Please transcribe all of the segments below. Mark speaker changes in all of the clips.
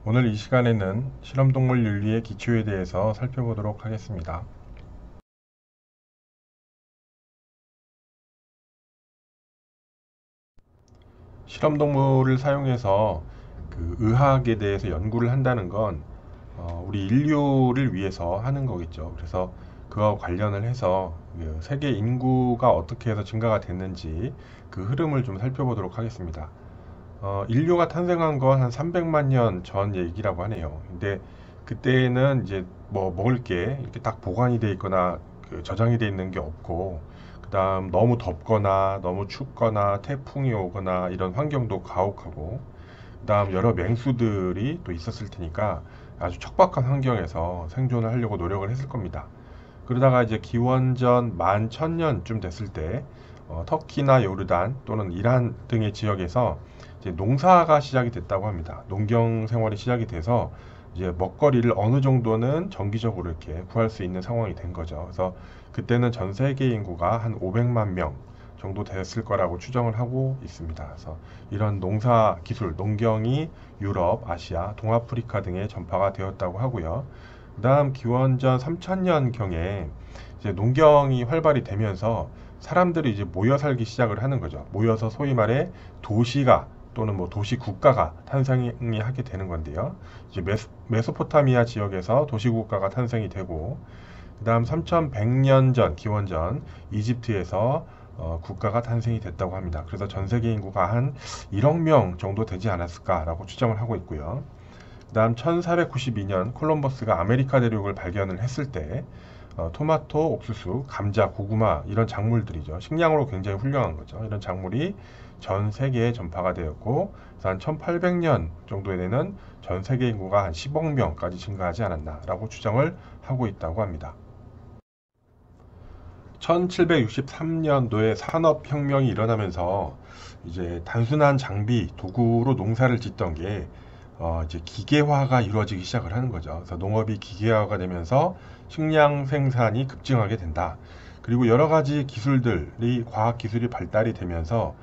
Speaker 1: 오늘 이 시간에는 실험동물 윤리의 기초에 대해서 살펴보도록 하겠습니다. 실험동물을 사용해서 의학에 대해서 연구를 한다는 건 우리 인류를 위해서 하는 거겠죠. 그래서 그와 관련을 해서 세계 인구가 어떻게 해서 증가가 됐는지 그 흐름을 좀 살펴보도록 하겠습니다. 인류가 탄생한 건 한 300만 년 전 얘기라고 하네요. 근데 그때는 이제 뭐 먹을 게 이렇게 딱 보관이 돼 있거나 저장이 돼 있는 게 없고, 그다음 너무 덥거나 너무 춥거나 태풍이 오거나 이런 환경도 가혹하고, 그다음 여러 맹수들이 또 있었을 테니까 아주 척박한 환경에서 생존을 하려고 노력을 했을 겁니다. 그러다가 이제 기원전 11,000년쯤 됐을 때 터키나 요르단 또는 이란 등의 지역에서 이제 농사가 시작이 됐다고 합니다. 농경 생활이 시작이 돼서 이제 먹거리를 어느 정도는 정기적으로 이렇게 구할 수 있는 상황이 된 거죠. 그래서 그때는 전 세계 인구가 한 500만 명 정도 됐을 거라고 추정을 하고 있습니다. 그래서 이런 농사 기술, 농경이 유럽, 아시아, 동아프리카 등에 전파가 되었다고 하고요. 그다음 기원전 3000년경에 이제 농경이 활발히 되면서 사람들이 이제 모여 살기 시작을 하는 거죠. 모여서 소위 말해 도시가 또는 뭐 도시 국가가 탄생이 하게 되는 건데요. 이제 메소포타미아 지역에서 도시 국가가 탄생이 되고, 그다음 3100년 전 기원전 이집트에서 국가가 탄생이 됐다고 합니다. 그래서 전 세계 인구가 한 1억 명 정도 되지 않았을까라고 추정을 하고 있고요. 그다음 1492년 콜럼버스가 아메리카 대륙을 발견을 했을 때 토마토, 옥수수, 감자, 고구마 이런 작물들이죠. 식량으로 굉장히 훌륭한 거죠. 이런 작물이 전 세계에 전파가 되었고, 한 1800년 정도에 되는 전 세계 인구가 한 10억 명까지 증가하지 않았나라고 추정을 하고 있다고 합니다. 1763년도에 산업혁명이 일어나면서 이제 단순한 장비, 도구로 농사를 짓던 게 이제 기계화가 이루어지기 시작을 하는 거죠. 그래서 농업이 기계화가 되면서 식량 생산이 급증하게 된다. 그리고 여러 가지 기술들이 과학 기술이 발달이 되면서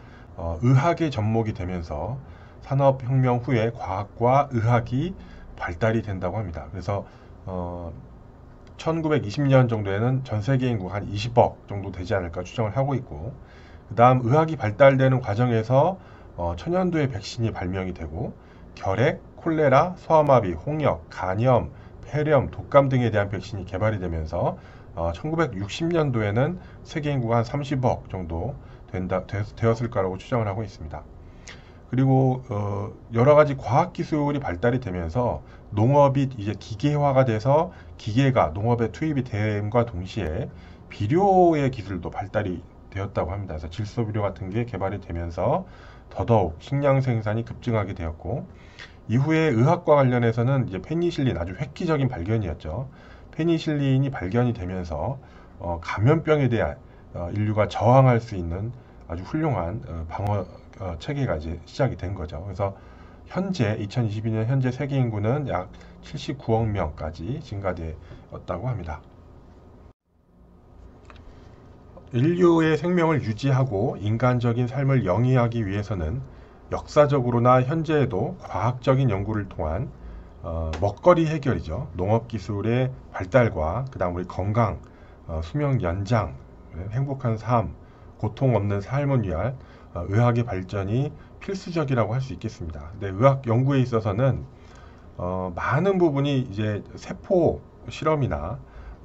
Speaker 1: 의학의 접목이 되면서 산업혁명 후에 과학과 의학이 발달이 된다고 합니다. 그래서 어, 1920년 정도에는 전 세계 인구가 한 20억 정도 되지 않을까 추정을 하고 있고, 그 다음 의학이 발달되는 과정에서 천연두의 백신이 발명이 되고, 결핵, 콜레라, 소아마비, 홍역, 간염, 폐렴, 독감 등에 대한 백신이 개발이 되면서 1960년도에는 세계 인구가 한 30억 정도 되었을 거라고 추정을 하고 있습니다. 그리고 여러 가지 과학 기술이 발달이 되면서 농업이 이제 기계화가 돼서 기계가 농업에 투입이 됨과 동시에 비료의 기술도 발달이 되었다고 합니다. 그래서 질소비료 같은 게 개발이 되면서 더더욱 식량 생산이 급증하게 되었고, 이후에 의학과 관련해서는 이제 페니실린, 아주 획기적인 발견이었죠. 페니실린이 발견이 되면서 감염병에 대한 인류가 저항할 수 있는 아주 훌륭한 방어 체계가 이제 시작이 된 거죠. 그래서 현재 2022년 현재 세계 인구는 약 79억 명까지 증가되었다고 합니다. 인류의 생명을 유지하고 인간적인 삶을 영위하기 위해서는 역사적으로나 현재에도 과학적인 연구를 통한 먹거리 해결이죠. 농업 기술의 발달과 그다음 우리 건강, 수명 연장, 행복한 삶, 고통 없는 삶을 위한 의학의 발전이 필수적이라고 할 수 있겠습니다. 근데 의학 연구에 있어서는 많은 부분이 이제 세포 실험이나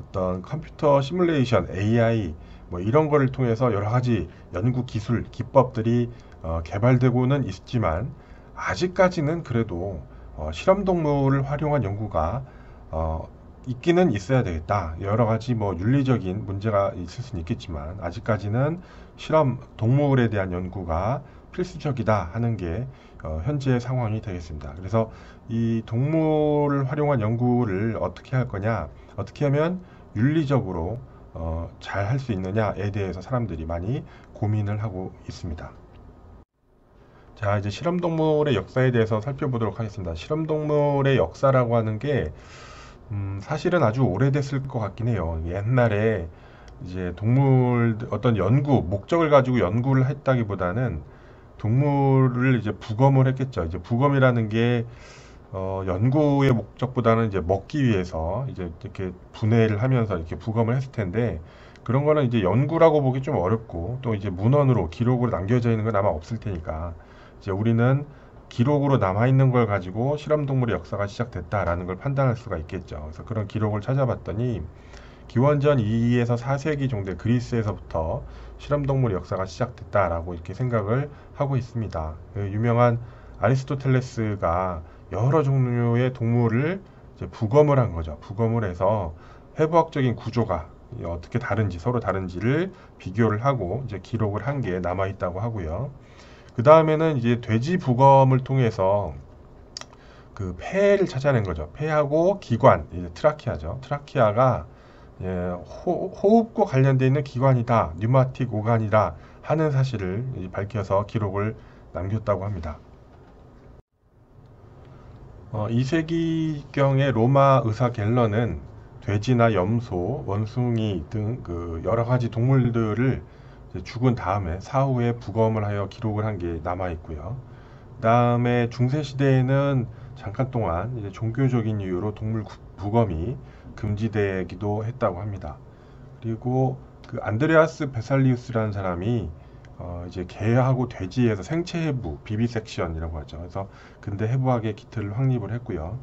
Speaker 1: 어떤 컴퓨터 시뮬레이션, AI 뭐 이런 거를 통해서 여러 가지 연구 기술, 기법들이 개발되고는 있지만, 아직까지는 그래도 실험 동물을 활용한 연구가 있기는 있어야 되겠다. 여러 가지 뭐 윤리적인 문제가 있을 수는 있겠지만 아직까지는 실험 동물에 대한 연구가 필수적이다 하는 게 현재의 상황이 되겠습니다. 그래서 이 동물을 활용한 연구를 어떻게 할 거냐, 어떻게 하면 윤리적으로 잘 할 수 있느냐에 대해서 사람들이 많이 고민을 하고 있습니다. 자, 이제 실험동물의 역사에 대해서 살펴보도록 하겠습니다. 실험동물의 역사라고 하는 게 사실은 아주 오래됐을 것 같긴 해요. 옛날에 이제 동물 어떤 연구, 목적을 가지고 연구를 했다기보다는 동물을 이제 부검을 했겠죠. 이제 부검이라는 게 연구의 목적보다는 이제 먹기 위해서 이제 이렇게 분해를 하면서 이렇게 부검을 했을 텐데 그런 거는 이제 연구라고 보기 좀 어렵고 또 이제 문헌으로 기록으로 남겨져 있는 건 아마 없을 테니까 이제 우리는 기록으로 남아 있는 걸 가지고 실험 동물의 역사가 시작됐다라는 걸 판단할 수가 있겠죠. 그래서 그런 기록을 찾아봤더니 기원전 2에서 4세기 정도의 그리스에서부터 실험동물의 역사가 시작됐다라고 이렇게 생각을 하고 있습니다. 그 유명한 아리스토텔레스가 여러 종류의 동물을 이제 부검을 한 거죠. 부검을 해서 해부학적인 구조가 어떻게 다른지, 서로 다른지를 비교를 하고 이제 기록을 한 게 남아 있다고 하고요. 그 다음에는 이제 돼지 부검을 통해서 그 폐를 찾아낸 거죠. 폐하고 기관, 이제 트라키아죠. 트라키아가 예, 호흡과 관련되어 있는 기관이다, 류마틱 오간이다 하는 사실을 밝혀서 기록을 남겼다고 합니다. 2세기경의 로마 의사 갤런은 돼지나 염소, 원숭이 등 그 여러 가지 동물들을 죽은 다음에 사후에 부검을 하여 기록을 한 게 남아 있고요. 그다음에 중세 시대에는 잠깐 동안 이제 종교적인 이유로 동물 부검이 금지되기도 했다고 합니다. 그리고 그 안드레아스 베살리우스라는 사람이 이제 개하고 돼지에서 생체 해부, 비비섹션이라고 하죠. 그래서 근대 해부학의 기틀을 확립을 했고요.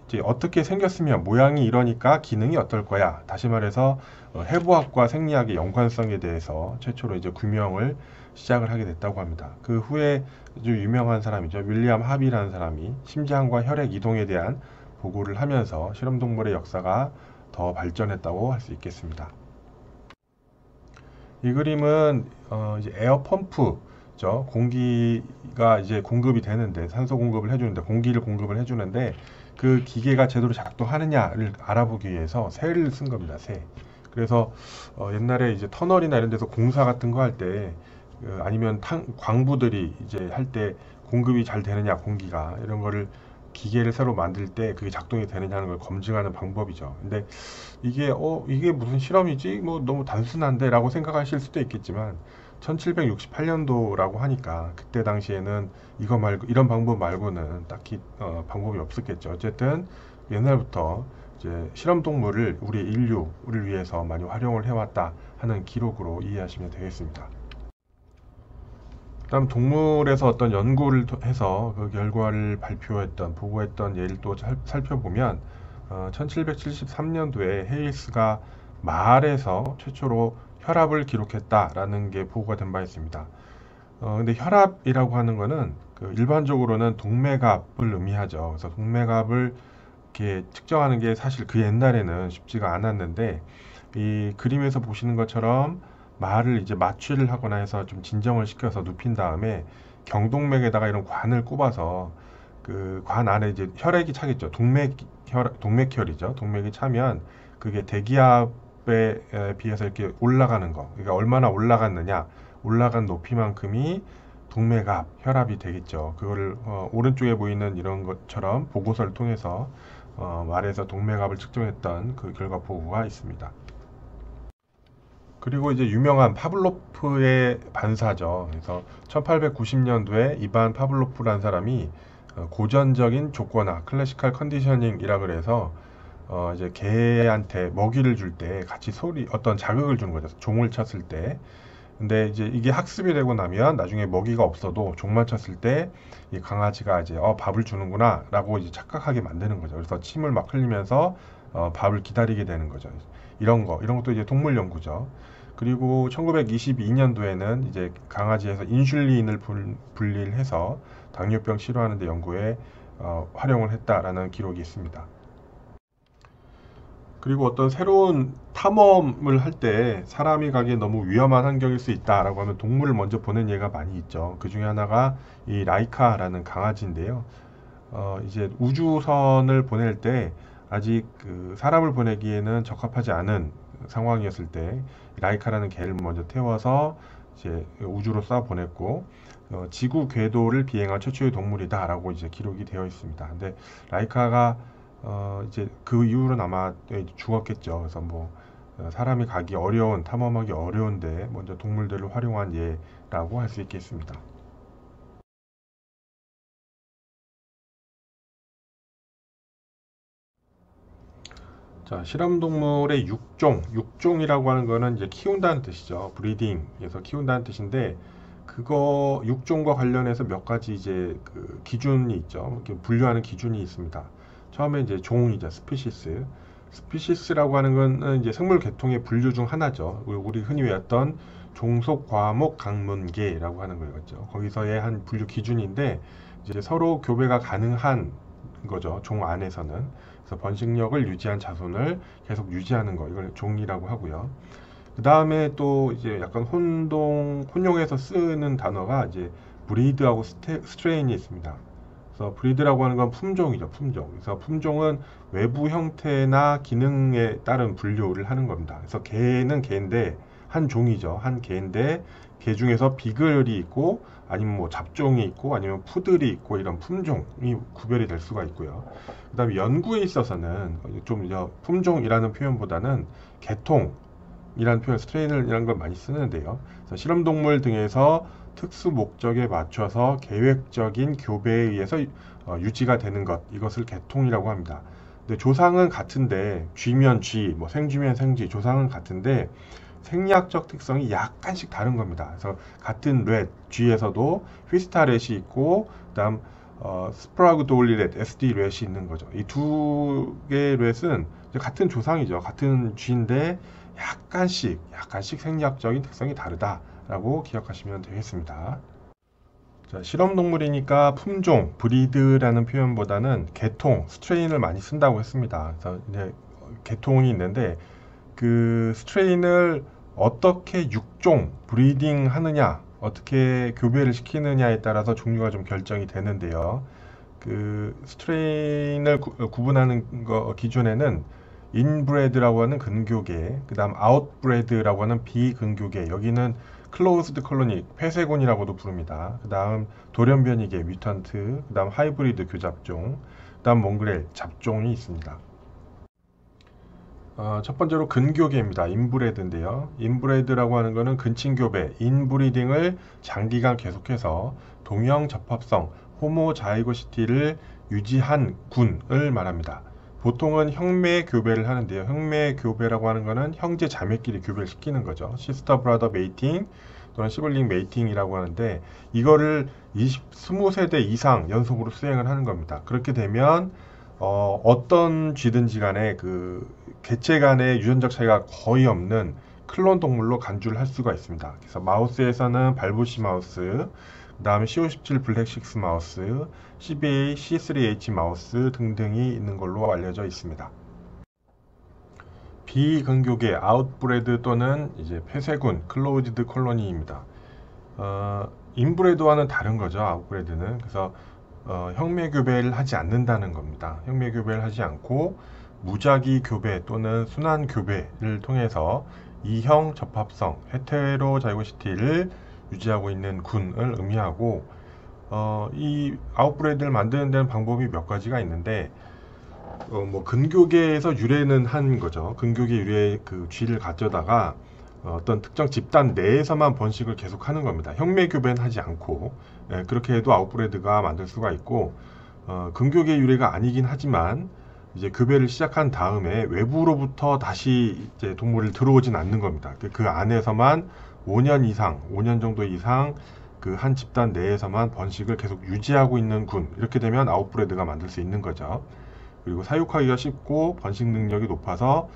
Speaker 1: 이제 어떻게 생겼으면 모양이 이러니까 기능이 어떨 거야. 다시 말해서 해부학과 생리학의 연관성에 대해서 최초로 이제 규명을 시작을 하게 됐다고 합니다. 그 후에 아주 유명한 사람이죠. 윌리엄 합이라는 사람이 심장과 혈액 이동에 대한 보고를 하면서 실험동물의 역사가 더 발전했다고 할 수 있겠습니다. 이 그림은 이제 에어 펌프죠. 공기가 이제 공급이 되는데 산소 공급을 해주는데 공기를 공급을 해주는데 그 기계가 제대로 작동하느냐를 알아보기 위해서 새를 쓴 겁니다. 새. 그래서 옛날에 이제 터널이나 이런 데서 공사 같은 거 할 때 아니면 광부들이 이제 할 때 공급이 잘 되느냐 공기가 이런 거를 기계를 새로 만들 때 그게 작동이 되느냐는 걸 검증하는 방법이죠. 근데 이게 무슨 실험이지? 뭐 너무 단순한데 라고 생각하실 수도 있겠지만 1768년도라고 하니까 그때 당시에는 이거 말고 이런 방법 말고는 딱히 방법이 없었겠죠. 어쨌든 옛날부터 이제 실험 동물을 우리 인류를 위해서 많이 활용을 해왔다 하는 기록으로 이해하시면 되겠습니다. 그다음 동물에서 어떤 연구를 해서 그 결과를 보고했던 예를 또 살펴보면 1773년도에 헤일스가 말에서 최초로 혈압을 기록했다라는 게 보고가 된 바 있습니다. 근데 혈압이라고 하는 거는 그 일반적으로는 동맥압을 의미하죠. 그래서 동맥압을 이렇게 측정하는 게 사실 그 옛날에는 쉽지가 않았는데 이 그림에서 보시는 것처럼 말을 이제 마취를 하거나 해서 좀 진정을 시켜서 눕힌 다음에 경동맥에다가 이런 관을 꼽아서 그 관 안에 이제 혈액이 차겠죠. 동맥혈이죠. 동맥이 차면 그게 대기압에 비해서 이렇게 올라가는 거. 그러니까 얼마나 올라갔느냐. 올라간 높이만큼이 동맥압, 혈압이 되겠죠. 그거를 오른쪽에 보이는 이런 것처럼 보고서를 통해서 말에서 동맥압을 측정했던 그 결과 보고가 있습니다. 그리고 이제 유명한 파블로프의 반사죠. 그래서 1890년도에 이반 파블로프라는 사람이 고전적인 조건화, 클래시컬 컨디셔닝이라 그래서 이제 개한테 먹이를 줄 때 같이 어떤 자극을 주는 거죠. 종을 쳤을 때. 근데 이제 이게 학습이 되고 나면 나중에 먹이가 없어도 종만 쳤을 때 이 강아지가 이제 밥을 주는구나라고 이제 착각하게 만드는 거죠. 그래서 침을 막 흘리면서 밥을 기다리게 되는 거죠. 이런 것도 이제 동물 연구죠. 그리고 1922년도에는 이제 강아지에서 인슐린을 분리를 해서 당뇨병 치료하는 데 연구에 활용을 했다라는 기록이 있습니다. 그리고 어떤 새로운 탐험을 할 때 사람이 가기에 너무 위험한 환경일 수 있다라고 하면 동물을 먼저 보는 예가 많이 있죠. 그 중에 하나가 이 라이카라는 강아지인데요. 이제 우주선을 보낼 때 아직 그 사람을 보내기에는 적합하지 않은 상황이었을 때 라이카라는 개를 먼저 태워서 이제 우주로 쏴 보냈고 지구 궤도를 비행한 최초의 동물이다라고 이제 기록이 되어 있습니다. 근데 라이카가 이제 그 이후로는 아마 죽었겠죠. 그래서 뭐 사람이 가기 어려운 탐험하기 어려운데 먼저 동물들을 활용한 예라고 할 수 있겠습니다. 자, 실험동물의 육종이라고 하는 거는 이제 키운다는 뜻이죠. 브리딩에서 키운다는 뜻인데, 그거 육종과 관련해서 몇 가지 이제 그 기준이 있죠. 이렇게 분류하는 기준이 있습니다. 처음에 이제 종이죠. 스피시스. 스피시스라고 하는 거는 이제 생물 계통의 분류 중 하나죠. 우리 흔히 외웠던 종속, 과목, 강문계라고 하는 거였죠. 거기서의 한 분류 기준인데, 이제 서로 교배가 가능한 거죠. 종 안에서는. 그래서 번식력을 유지한 자손을 계속 유지하는 거, 이걸 종이라고 하고요. 그 다음에 또 이제 약간 혼용해서 쓰는 단어가 이제 브리드하고 스트레인이 있습니다. 그래서 브리드라고 하는 건 품종이죠, 품종. 그래서 품종은 외부 형태나 기능에 따른 분류를 하는 겁니다. 그래서 개는 개인데 한 종이죠, 한 개인데 개 중에서 비글이 있고 아니면 뭐 잡종이 있고 아니면 푸들이 있고 이런 품종이 구별이 될 수가 있고요. 그 다음에 연구에 있어서는 좀 품종이라는 표현보다는 계통이라는 표현, 스트레인이라는 걸 많이 쓰는데요. 그래서 실험동물 등에서 특수 목적에 맞춰서 계획적인 교배에 의해서 유지가 되는 것, 이것을 계통이라고 합니다. 근데 조상은 같은데 쥐면 쥐, 뭐 생쥐면 생쥐, 조상은 같은데 생리학적 특성이 약간씩 다른 겁니다. 그래서 같은 렛, 쥐에서도 휘스타 렛이 있고, 그다음 스프라그돌리 렛, SD 렛이 있는 거죠. 이 두 개의 렛은 같은 조상이죠. 같은 쥐인데 약간씩 생리학적인 특성이 다르다라고 기억하시면 되겠습니다. 자, 실험동물이니까 품종, 브리드라는 표현보다는 계통, 스트레인을 많이 쓴다고 했습니다. 그래서 이제 계통이 있는데 그 스트레인을 어떻게 육종, 브리딩 하느냐, 어떻게 교배를 시키느냐에 따라서 종류가 좀 결정이 되는데요. 그 스트레인을 구분하는 거 기준에는 인브레드라고 하는 근교계, 그 다음 아웃브레드라고 하는 비근교계, 여기는 클로즈드 콜로니, 폐쇄군이라고도 부릅니다. 그 다음 돌연변이계, 뮤턴트, 그 다음 하이브리드 교잡종, 그 다음 몽그렐, 잡종이 있습니다. 첫 번째로 근교계입니다. 인브레드인데요. 인브레드라고 하는 것은 근친교배, 인브리딩을 장기간 계속해서 동형 접합성, 호모자이고시티를 유지한 군을 말합니다. 보통은 형매 교배를 하는데요. 형매 교배라고 하는 것은 형제 자매끼리 교배를 시키는 거죠. 시스터 브라더 메이팅 또는 시블링 메이팅이라고 하는데 이거를 20세대 이상 연속으로 수행을 하는 겁니다. 그렇게 되면 어떤 쥐든지 간에 그 개체 간의 유전적 차이가 거의 없는 클론 동물로 간주를 할 수가 있습니다. 그래서 마우스에서는 발부시 마우스, 그 다음에 CO17 블랙식스 마우스, CBA, C3H 마우스 등등이 있는 걸로 알려져 있습니다. 비근교계, 아웃브레드 또는 이제 폐쇄군, 클로즈드 콜로니입니다. 인브레드와는 다른 거죠, 아웃브레드는. 그래서 형매 교배를 하지 않는다는 겁니다. 형매 교배를 하지 않고 무작위 교배 또는 순환 교배를 통해서 이형 접합성, 헤테로자이고시티를 유지하고 있는 군을 의미하고 이 아웃브레드를 만드는 데는 방법이 몇 가지가 있는데 뭐 근교계에서 유래는 한 거죠. 근교계 유래의 그 쥐를 가져다가 어떤 특정 집단 내에서만 번식을 계속하는 겁니다. 형매 교배는 하지 않고 그렇게 해도 아웃브레드가 만들 수가 있고 근교계 유래가 아니긴 하지만 이제 교배를 시작한 다음에 외부로부터 다시 이제 동물을 들어오진 않는 겁니다. 그 안에서만 5년 정도 이상 그 한 집단 내에서만 번식을 계속 유지하고 있는 군, 이렇게 되면 아웃브레드가 만들 수 있는 거죠. 그리고 사육하기가 쉽고 번식 능력이 높아서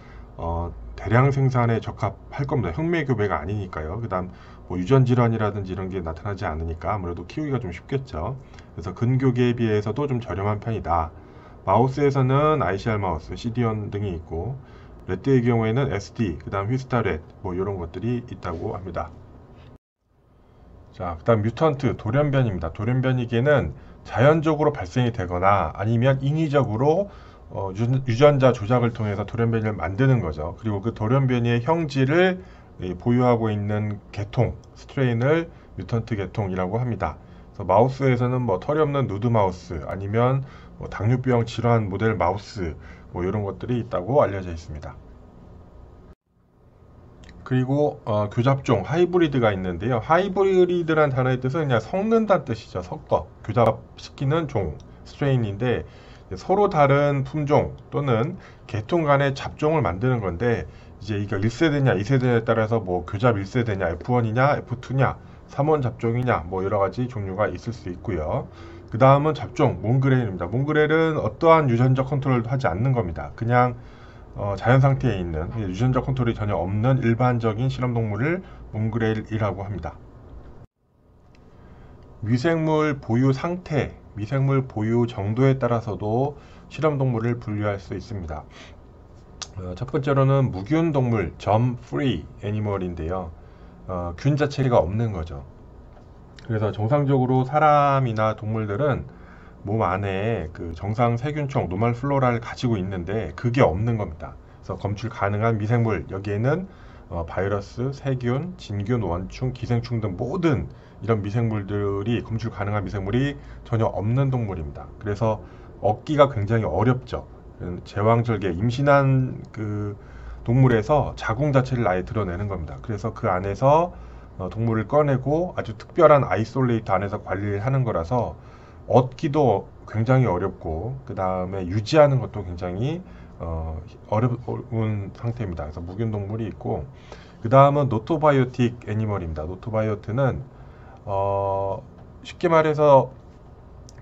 Speaker 1: 대량 생산에 적합할 겁니다. 형매 교배가 아니니까요. 그 다음 뭐 유전 질환이라든지 이런 게 나타나지 않으니까 아무래도 키우기가 좀 쉽겠죠. 그래서 근교계에 비해서도 좀 저렴한 편이다. 마우스에서는 ICR 마우스, CD온 등이 있고 레트의 경우에는 SD, 그 다음 휘스타렛 뭐 이런 것들이 있다고 합니다. 자, 그 다음 뮤턴트, 돌연변입니다. 돌연변이계는 자연적으로 발생이 되거나 아니면 인위적으로 유전자 조작을 통해서 돌연변이를 만드는 거죠. 그리고 그 돌연변이의 형질을 보유하고 있는 계통, 스트레인을 뮤턴트 계통이라고 합니다. 그래서 마우스에서는 뭐 털이 없는 누드 마우스 아니면 뭐 당뇨병 질환 모델 마우스 뭐 이런 것들이 있다고 알려져 있습니다. 그리고 교잡종, 하이브리드가 있는데요. 하이브리드란 단어의 뜻은 그냥 섞는다는 뜻이죠. 섞어, 교잡시키는 종, 스트레인인데 서로 다른 품종 또는 계통 간의 잡종을 만드는 건데, 이제 이거 1세대냐 2세대냐에 따라서 뭐 교잡 1세대냐 F1이냐 F2냐 3원 잡종이냐 뭐 여러 가지 종류가 있을 수 있고요. 그 다음은 잡종 몽그레일입니다. 몽그레일은 어떠한 유전적 컨트롤도 하지 않는 겁니다. 그냥 자연 상태에 있는 유전적 컨트롤이 전혀 없는 일반적인 실험 동물을 몽그레일이라고 합니다. 미생물 보유 상태, 미생물 보유 정도에 따라서도 실험 동물을 분류할 수 있습니다. 첫 번째로는 무균 동물, germ free 애니멀인데요. 균 자체가 없는 거죠. 그래서 정상적으로 사람이나 동물들은 몸 안에 그 정상 세균총, 노말 플로라를 가지고 있는데 그게 없는 겁니다. 그래서 검출 가능한 미생물, 여기에는 바이러스, 세균, 진균, 원충, 기생충 등 모든 이런 미생물들이 검출 가능한 미생물이 전혀 없는 동물입니다. 그래서 얻기가 굉장히 어렵죠. 제왕절개, 임신한 그 동물에서 자궁 자체를 아예 드러내는 겁니다. 그래서 그 안에서 동물을 꺼내고 아주 특별한 아이솔레이터 안에서 관리를 하는 거라서 얻기도 굉장히 어렵고, 그 다음에 유지하는 것도 굉장히 어려운 상태입니다. 그래서 무균 동물이 있고, 그 다음은 노토바이오틱 애니멀입니다. 노토바이오트는 쉽게 말해서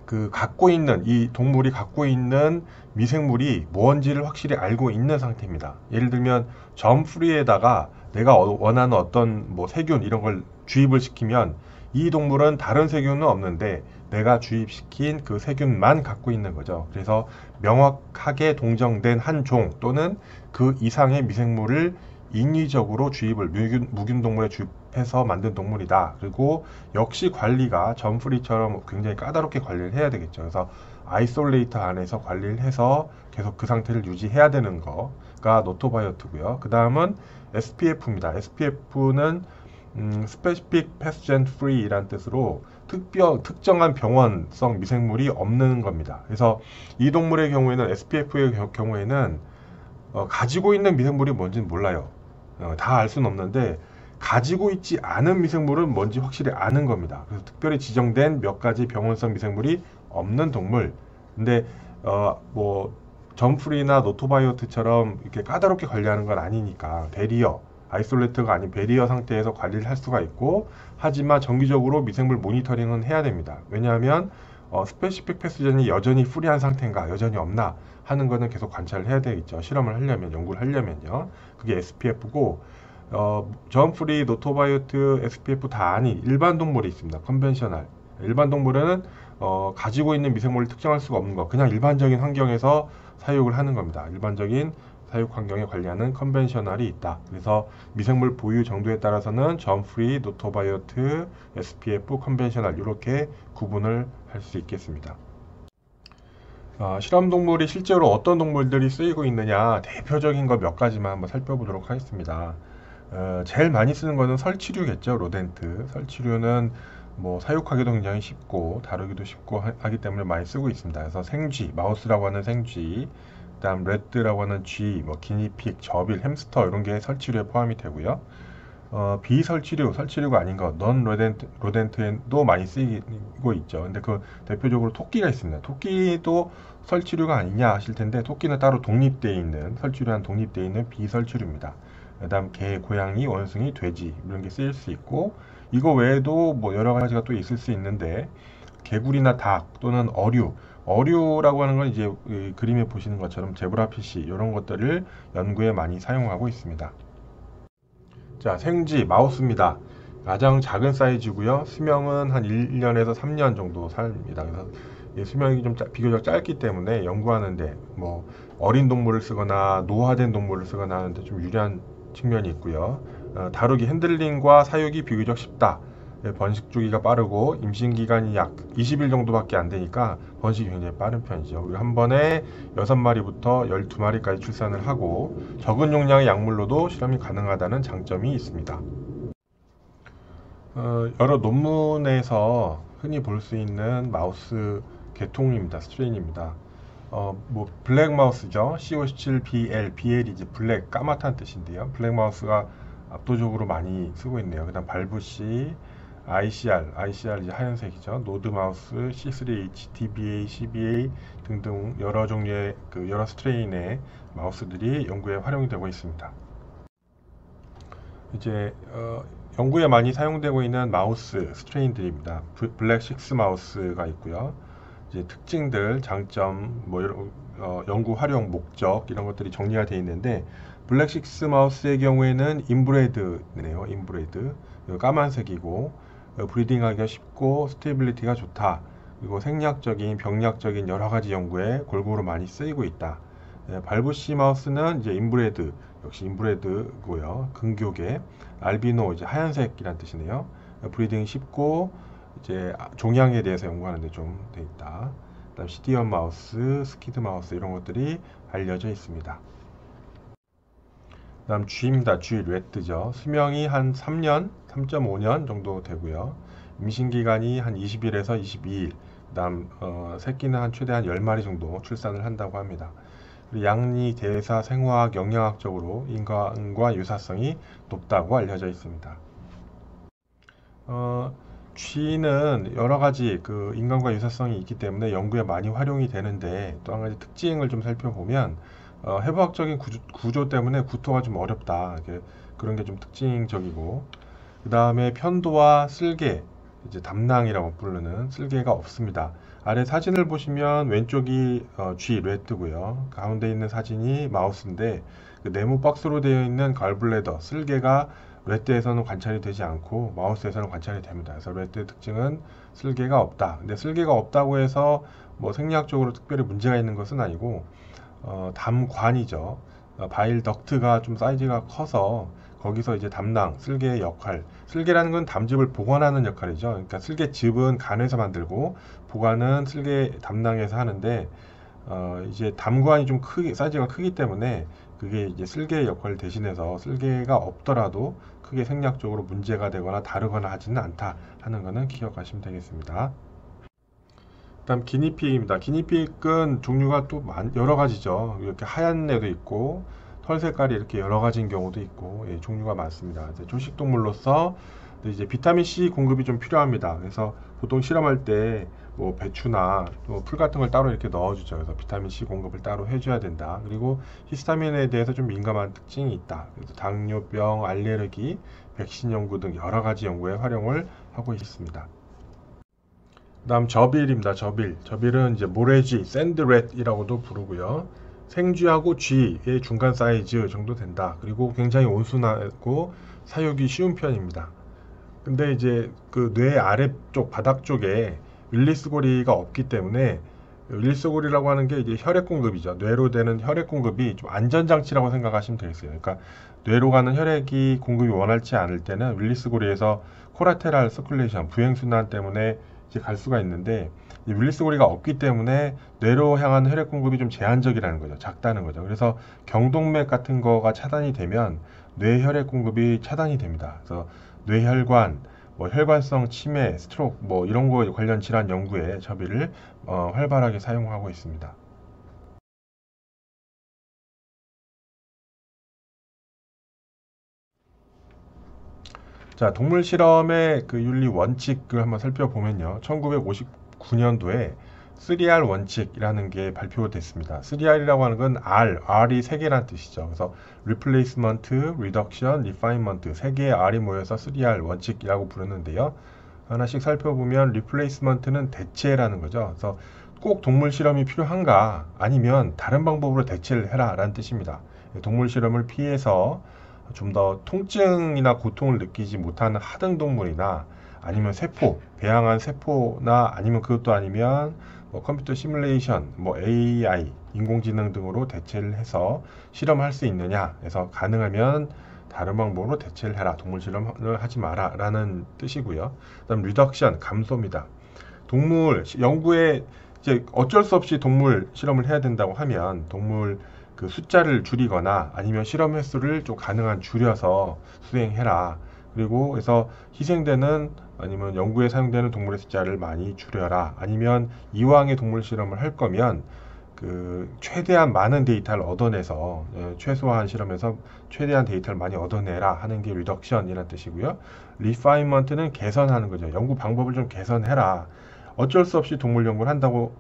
Speaker 1: 그 갖고 있는 이 동물이 갖고 있는 미생물이 뭔지를 확실히 알고 있는 상태입니다. 예를 들면 점프리에다가 내가 원하는 어떤 뭐 세균 이런 걸 주입을 시키면 이 동물은 다른 세균은 없는데 내가 주입시킨 그 세균만 갖고 있는 거죠. 그래서 명확하게 동정된 한 종 또는 그 이상의 미생물을 인위적으로 주입을 무균 동물에 주입해서 만든 동물이다. 그리고 역시 관리가 점프리처럼 굉장히 까다롭게 관리를 해야 되겠죠. 그래서 아이솔레이터 안에서 관리를 해서 계속 그 상태를 유지해야 되는 거가 노토바이오트고요. 그 다음은 SPF입니다. SPF는 Specific Pathogen Free라는 뜻으로 특정한 병원성 미생물이 없는 겁니다. 그래서 이 동물의 경우에는 SPF의 경우에는 가지고 있는 미생물이 뭔지는 몰라요. 다 알 수는 없는데 가지고 있지 않은 미생물은 뭔지 확실히 아는 겁니다. 그래서 특별히 지정된 몇 가지 병원성 미생물이 없는 동물. 근데 뭐 점프리나 노토바이오트처럼 이렇게 까다롭게 관리하는 건 아니니까 베리어, 아이솔레이트가 아닌 베리어 상태에서 관리를 할 수가 있고, 하지만 정기적으로 미생물 모니터링은 해야 됩니다. 왜냐하면 스페시픽 패스젠이 여전히 프리한 상태인가, 여전히 없나 하는 거는 계속 관찰을 해야 되겠죠. 실험을 하려면, 연구를 하려면요. 그게 SPF고, 점프리, 노토바이오트, SPF 다 아닌 일반 동물이 있습니다. 컨벤셔널. 일반 동물은 가지고 있는 미생물을 특정할 수가 없는 거, 그냥 일반적인 환경에서 사육을 하는 겁니다. 일반적인 사육 환경에 관리하는 컨벤셔널이 있다. 그래서 미생물 보유 정도에 따라서는 점프리, 노토바이오트, SPF, 컨벤셔널 이렇게 구분을 할 수 있겠습니다. 실험 동물이 실제로 어떤 동물들이 쓰이고 있느냐, 대표적인 거 몇 가지만 한번 살펴보도록 하겠습니다. 제일 많이 쓰는 거는 설치류겠죠. 로덴트. 설치류는 뭐 사육하기도 굉장히 쉽고 다루기도 쉽고 하기 때문에 많이 쓰고 있습니다. 그래서 생쥐, 마우스라고 하는 생쥐, 그다음 레드라고 하는 쥐, 뭐 기니픽, 저빌, 햄스터 이런 게 설치류에 포함이 되고요. 비설치류, 설치류가 아닌 것, 넌 로덴트에도 많이 쓰이고 있죠. 근데 그 대표적으로 토끼가 있습니다. 토끼도 설치류가 아니냐 하실 텐데, 토끼는 따로 독립되어 있는, 설치류한 독립되어 있는 비설치류입니다. 그 다음 개, 고양이, 원숭이, 돼지 이런 게 쓰일 수 있고, 이거 외에도 뭐 여러 가지가 또 있을 수 있는데, 개구리나 닭 또는 어류라고 하는 건 이제 그림에 보시는 것처럼 제브라피쉬 이런 것들을 연구에 많이 사용하고 있습니다. 자, 생쥐, 마우스입니다. 가장 작은 사이즈고요. 수명은 한 1년에서 3년 정도 삽니다. 그래서 수명이 좀 비교적 짧기 때문에 연구하는데 뭐 어린 동물을 쓰거나 노화된 동물을 쓰거나 하는데 좀 유리한 측면이 있고요. 다루기, 핸들링과 사육이 비교적 쉽다. 번식 주기가 빠르고 임신 기간이 약 20일 정도밖에 안 되니까 번식이 굉장히 빠른 편이죠. 그리고 한 번에 6마리부터 12마리까지 출산을 하고 적은 용량의 약물로도 실험이 가능하다는 장점이 있습니다. 여러 논문에서 흔히 볼 수 있는 마우스 계통입니다. 스트레인입니다. 뭐 블랙 마우스죠. C57BL, BL이 이제 블랙, 까맣다는 뜻인데요. 블랙 마우스가 압도적으로 많이 쓰고 있네요. 그다음 발부시, ICR 이제 하얀색이죠. 노드 마우스, C3H, DBA, CBA 등등 여러 종류의 여러 스트레인의 마우스들이 연구에 활용이 되고 있습니다. 이제 연구에 많이 사용되고 있는 마우스 스트레인들입니다. 블랙 6 마우스가 있고요. 이제 특징들, 장점, 연구 활용 목적 이런 것들이 정리가 되어 있는데 블랙 6 마우스의 경우에는 인브레드네요. 인브레드. 까만색이고 브리딩하기가 쉽고 스테이빌리티가 좋다. 그리고 생략적인, 병략적인 여러 가지 연구에 골고루 많이 쓰이고 있다. 발브 C 마우스는 이제 인브레드, 역시 인브레드고요. 금교계, 알비노 이제 하얀색이란 뜻이네요. 브리딩이 쉽고 이제 종양에 대해서 연구하는데 좀 돼 있다. 그다음 시디언 마우스, 스키드 마우스 이런 것들이 알려져 있습니다. 그다음 G입니다. G 레드죠. 수명이 한 3년, 3.5년 정도 되고요. 임신 기간이 한 20일에서 22일. 그다음 새끼는 한 최대한 10마리 정도 출산을 한다고 합니다. 그리고 양리, 대사, 생화학, 영양학적으로 인간과 유사성이 높다고 알려져 있습니다. G는 여러 가지 인간과 유사성이 있기 때문에 연구에 많이 활용이 되는데 또 한 가지 특징을 좀 살펴보면 해부학적인 구조 때문에 구토가 좀 어렵다. 그런 게 좀 특징적이고 그 다음에 편도와 쓸개, 이제 담낭이라고 부르는 쓸개가 없습니다. 아래 사진을 보시면 왼쪽이 G 레드고요. 가운데 있는 사진이 마우스인데 그 네모 박스로 되어 있는 갈블레더, 쓸개가 레드에서는 관찰이 되지 않고 마우스에서는 관찰이 됩니다. 그래서 레드의 특징은 쓸개가 없다. 근데 쓸개가 없다고 해서 뭐 생리학적으로 특별히 문제가 있는 것은 아니고 담관이죠. 바일 덕트가 좀 사이즈가 커서 거기서 이제 담낭, 쓸개의 역할. 쓸개라는 건 담즙을 보관하는 역할이죠. 그러니까 쓸개즙은 간에서 만들고 보관은 쓸개 담낭에서 하는데 이제 담관이 좀 사이즈가 크기 때문에 그게 이제 쓸개의 역할을 대신해서 쓸개가 없더라도 크게 생략적으로 문제가 되거나 다르거나 하지는 않다 하는 거는 기억하시면 되겠습니다. 다음 기니픽입니다. 기니픽은 종류가 또 여러 가지죠. 이렇게 하얀 애도 있고 털 색깔이 이렇게 여러 가지인 경우도 있고 종류가 많습니다. 초식 동물로서 이제 비타민 C 공급이 좀 필요합니다. 그래서 보통 실험할 때 뭐 배추나 또 풀 같은 걸 따로 이렇게 넣어주죠. 그래서 비타민 C 공급을 따로 해줘야 된다. 그리고 히스타민에 대해서 좀 민감한 특징이 있다. 그래서 당뇨병, 알레르기, 백신 연구 등 여러 가지 연구에 활용을 하고 있습니다. 그다음 저빌입니다. 저빌은 이제 모래쥐, 샌드렛이라고도 부르고요. 생쥐하고 쥐의 중간 사이즈 정도 된다. 그리고 굉장히 온순하고 사육이 쉬운 편입니다. 근데 이제 뇌 아래쪽 바닥 쪽에 윌리스고리가 없기 때문에 윌리스고리라고 하는 게 이제 혈액 공급이죠. 뇌로 되는 혈액 공급이 좀 안전장치라고 생각하시면 되겠어요. 그러니까 뇌로 가는 혈액이 공급이 원활치 않을 때는 윌리스고리에서 코라테랄 서큘레이션, 부행순환 때문에 이제 갈 수가 있는데 이 윌리스고리가 없기 때문에 뇌로 향하는 혈액 공급이 좀 제한적이라는 거죠. 작다는 거죠. 그래서 경동맥 같은 거가 차단이 되면 뇌 혈액 공급이 차단이 됩니다. 그래서 뇌혈관, 혈관성 치매, 스트로크 이런 거 관련 질환 연구에 저비를 활발하게 사용하고 있습니다. 자, 동물 실험의 윤리 원칙을 한번 살펴보면요. 1959년도에 3R 원칙이라는 게 발표됐습니다. 3R이라고 하는 건 R이 3개란 뜻이죠. 그래서 Replacement, Reduction, Refinement 3개의 R이 모여서 3R 원칙이라고 부르는데요. 하나씩 살펴보면 Replacement는 대체라는 거죠. 그래서 꼭 동물 실험이 필요한가? 아니면 다른 방법으로 대체를 해라 라는 뜻입니다. 동물 실험을 피해서 좀 더 통증이나 고통을 느끼지 못하는 하등 동물이나 아니면 세포, 배양한 세포나 아니면 그것도 아니면 컴퓨터 시뮬레이션, AI, 인공지능 등으로 대체를 해서 실험할 수 있느냐 해서 가능하면 다른 방법으로 대체를 해라. 동물 실험을 하지 마라 라는 뜻이고요. 그다음 리덕션, 감소입니다. 동물 연구에 이제 어쩔 수 없이 동물 실험을 해야 된다고 하면 동물 숫자를 줄이거나 아니면 실험 횟수를 좀 가능한 줄여서 수행해라. 그리고 그래서 희생되는 아니면 연구에 사용되는 동물의 숫자를 많이 줄여라. 아니면 이왕의 동물 실험을 할 거면 최대한 많은 데이터를 얻어내서 최소한 실험에서 최대한 데이터를 많이 얻어내라 하는 게 리덕션이라는 뜻이고요. 리파인먼트는 개선하는 거죠. 연구 방법을 좀 개선해라. 어쩔 수 없이 동물 연구를 한다고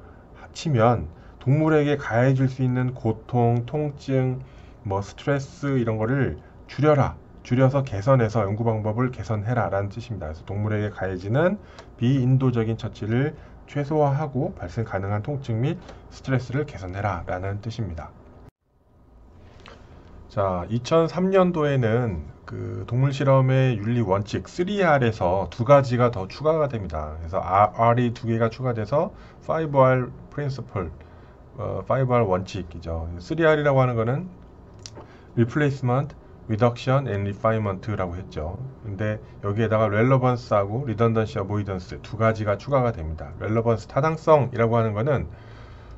Speaker 1: 치면 동물에게 가해질 수 있는 고통, 통증, 뭐 스트레스 이런 거를 줄여라. 줄여서 개선해서 연구 방법을 개선해라 라는 뜻입니다. 그래서 동물에게 가해지는 비인도적인 처치를 최소화하고 발생 가능한 통증 및 스트레스를 개선해라 라는 뜻입니다. 자, 2003년도에는 동물 실험의 윤리 원칙 3R에서 두 가지가 더 추가가 됩니다. 그래서 R이 두 개가 추가돼서 5R principle, 5R 원칙이죠. 3R이라고 하는 거는 replacement, reduction and refinement라고 했죠. 근데 여기에다가 relevance하고 redundancy, avoidance 두 가지가 추가가 됩니다. relevance, 타당성이라고 하는 거는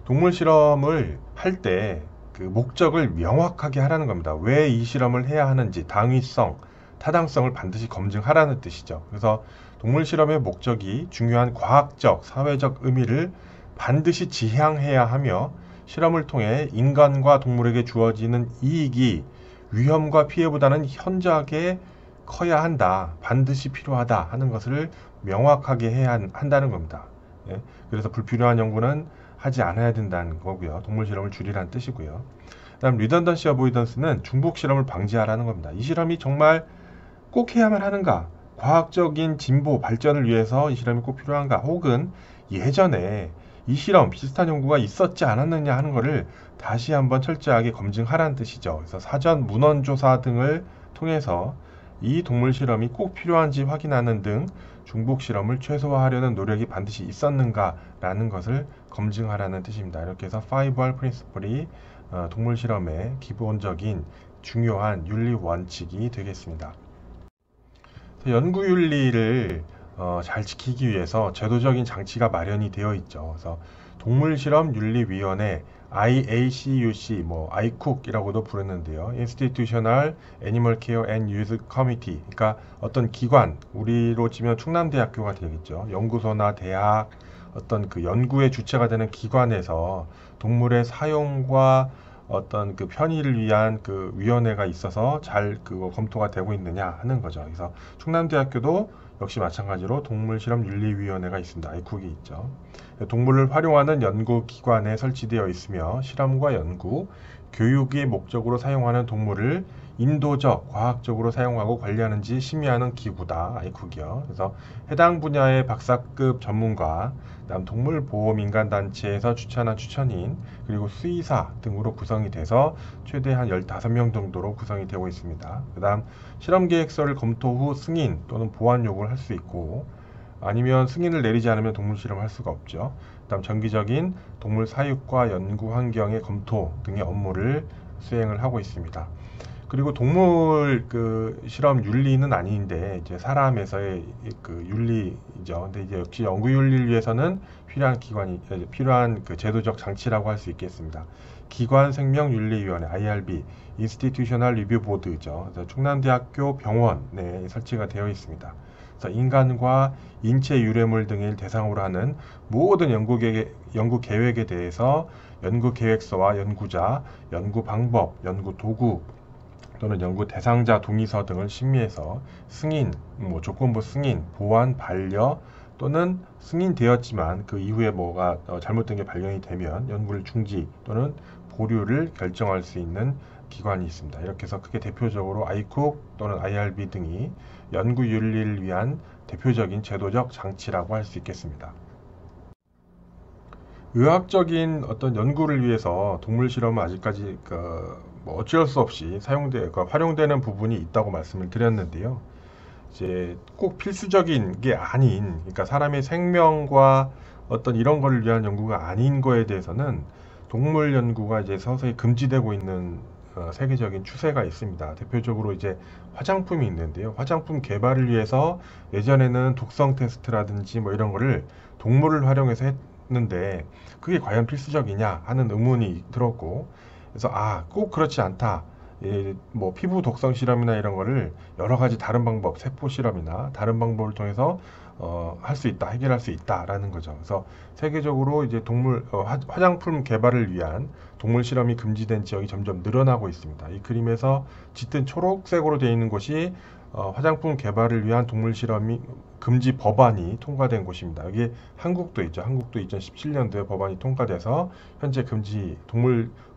Speaker 1: 동물 실험을 할 때 목적을 명확하게 하라는 겁니다. 왜 이 실험을 해야 하는지 당위성, 타당성을 반드시 검증하라는 뜻이죠. 그래서 동물 실험의 목적이 중요한 과학적, 사회적 의미를 반드시 지향해야 하며 실험을 통해 인간과 동물에게 주어지는 이익이 위험과 피해보다는 현저하게 커야 한다, 반드시 필요하다 하는 것을 명확하게 해야 한다는 겁니다. 예? 그래서 불필요한 연구는 하지 않아야 된다는 거고요. 동물 실험을 줄이라는 뜻이고요. 그다음 리던던시 어보이던스는 중복 실험을 방지하라는 겁니다. 이 실험이 정말 꼭 해야만 하는가? 과학적인 진보, 발전을 위해서 이 실험이 꼭 필요한가? 혹은 예전에 이 실험, 비슷한 연구가 있었지 않았느냐 하는 것을 다시 한번 철저하게 검증하라는 뜻이죠. 그래서 사전 문헌 조사 등을 통해서 이 동물 실험이 꼭 필요한지 확인하는 등 중복 실험을 최소화하려는 노력이 반드시 있었는가라는 것을 검증하라는 뜻입니다. 이렇게 해서 5R 프린시플이 동물 실험의 기본적인 중요한 윤리 원칙이 되겠습니다. 연구 윤리를 잘 지키기 위해서 제도적인 장치가 마련이 되어 있죠. 그래서 동물실험윤리위원회 IACUC, ICOOC이라고도 부르는데요. Institutional Animal Care and Use Committee. 그러니까 어떤 기관, 우리로 치면 충남대학교가 되겠죠. 연구소나 대학, 어떤 연구의 주체가 되는 기관에서 동물의 사용과 어떤 편의를 위한 위원회가 있어서 잘 검토가 되고 있느냐 하는 거죠. 그래서 충남대학교도 역시 마찬가지로 동물실험윤리위원회가 있습니다. ICOOC이 있죠. 동물을 활용하는 연구기관에 설치되어 있으며 실험과 연구, 교육의 목적으로 사용하는 동물을 인도적, 과학적으로 사용하고 관리하는지 심의하는 기구다. ICOOC이요. 그래서 해당 분야의 박사급 전문가, 그다음 동물보호민간단체에서 추천한 추천인, 그리고 수의사 등으로 구성이 돼서 최대 한 15명 정도로 구성이 되고 있습니다. 그 다음 실험계획서를 검토 후 승인 또는 보완 요구를 할 수 있고, 아니면 승인을 내리지 않으면 동물 실험을 할 수가 없죠. 그 다음 정기적인 동물 사육과 연구 환경의 검토 등의 업무를 수행을 하고 있습니다. 그리고 동물 실험 윤리는 아닌데 이제 사람에서의 윤리이죠. 근데 이제 역시 연구 윤리를 위해서는 필요한 제도적 장치라고 할 수 있겠습니다. 기관생명윤리위원회 IRB, Institutional Review Board죠. 그래서 충남대학교 병원 내에 설치가 되어 있습니다. 그래서 인간과 인체 유래물 등을 대상으로 하는 모든 연구 계획에 대해서 연구 계획서와 연구자, 연구 방법, 연구 도구 또는 연구 대상자 동의서 등을 심의해서 승인, 조건부 승인, 보완, 반려 또는 승인되었지만 그 이후에 뭐가 잘못된 게 발견이 되면 연구를 중지 또는 보류를 결정할 수 있는 기관이 있습니다. 이렇게 해서 크게 대표적으로 ICOOC 또는 IRB 등이 연구 윤리를 위한 대표적인 제도적 장치라고 할 수 있겠습니다. 의학적인 어떤 연구를 위해서 동물 실험은 아직까지 어쩔 수 없이 활용되는 부분이 있다고 말씀을 드렸는데요. 이제 꼭 필수적인 게 아닌, 그러니까 사람의 생명과 어떤 이런 거를 위한 연구가 아닌 거에 대해서는 동물 연구가 이제 서서히 금지되고 있는 세계적인 추세가 있습니다. 대표적으로 이제 화장품이 있는데요. 화장품 개발을 위해서 예전에는 독성 테스트라든지 이런 거를 동물을 활용해서 했는데 그게 과연 필수적이냐 하는 의문이 들었고, 그래서 꼭 그렇지 않다. 피부 독성 실험이나 이런 거를 여러 가지 다른 방법, 세포 실험이나 다른 방법을 통해서 할 수 있다, 해결할 수 있다라는 거죠. 그래서 세계적으로 이제 화장품 개발을 위한 동물 실험이 금지된 지역이 점점 늘어나고 있습니다. 이 그림에서 짙은 초록색으로 되어 있는 곳이 화장품 개발을 위한 동물 실험이 금지 법안이 통과된 곳입니다. 여기 한국도 있죠. 한국도 2017년도에 법안이 통과돼서 현재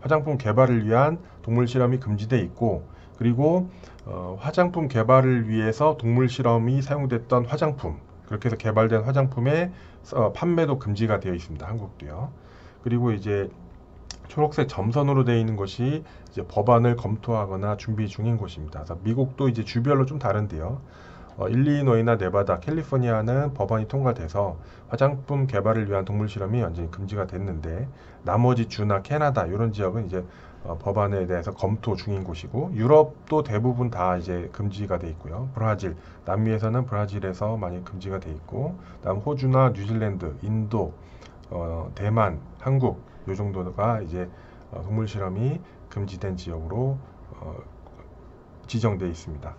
Speaker 1: 화장품 개발을 위한 동물 실험이 금지돼 있고, 그리고 화장품 개발을 위해서 동물 실험이 사용됐던 화장품, 그렇게 해서 개발된 화장품의 판매도 금지가 되어 있습니다. 한국도요. 그리고 이제 초록색 점선으로 되어 있는 것이 이제 법안을 검토하거나 준비 중인 곳입니다. 그래서 미국도 이제 주별로 좀 다른데요. 일리노이나 네바다, 캘리포니아는 법안이 통과돼서 화장품 개발을 위한 동물 실험이 완전히 금지가 됐는데, 나머지 주나 캐나다 이런 지역은 이제 법안에 대해서 검토 중인 곳이고, 유럽도 대부분 다 이제 금지가 돼 있고요. 브라질, 남미에서는 브라질에서 많이 금지가 돼 있고, 다음 호주나 뉴질랜드, 인도, 대만, 한국 요 정도가 이제 동물 실험이 금지된 지역으로 지정되어 있습니다.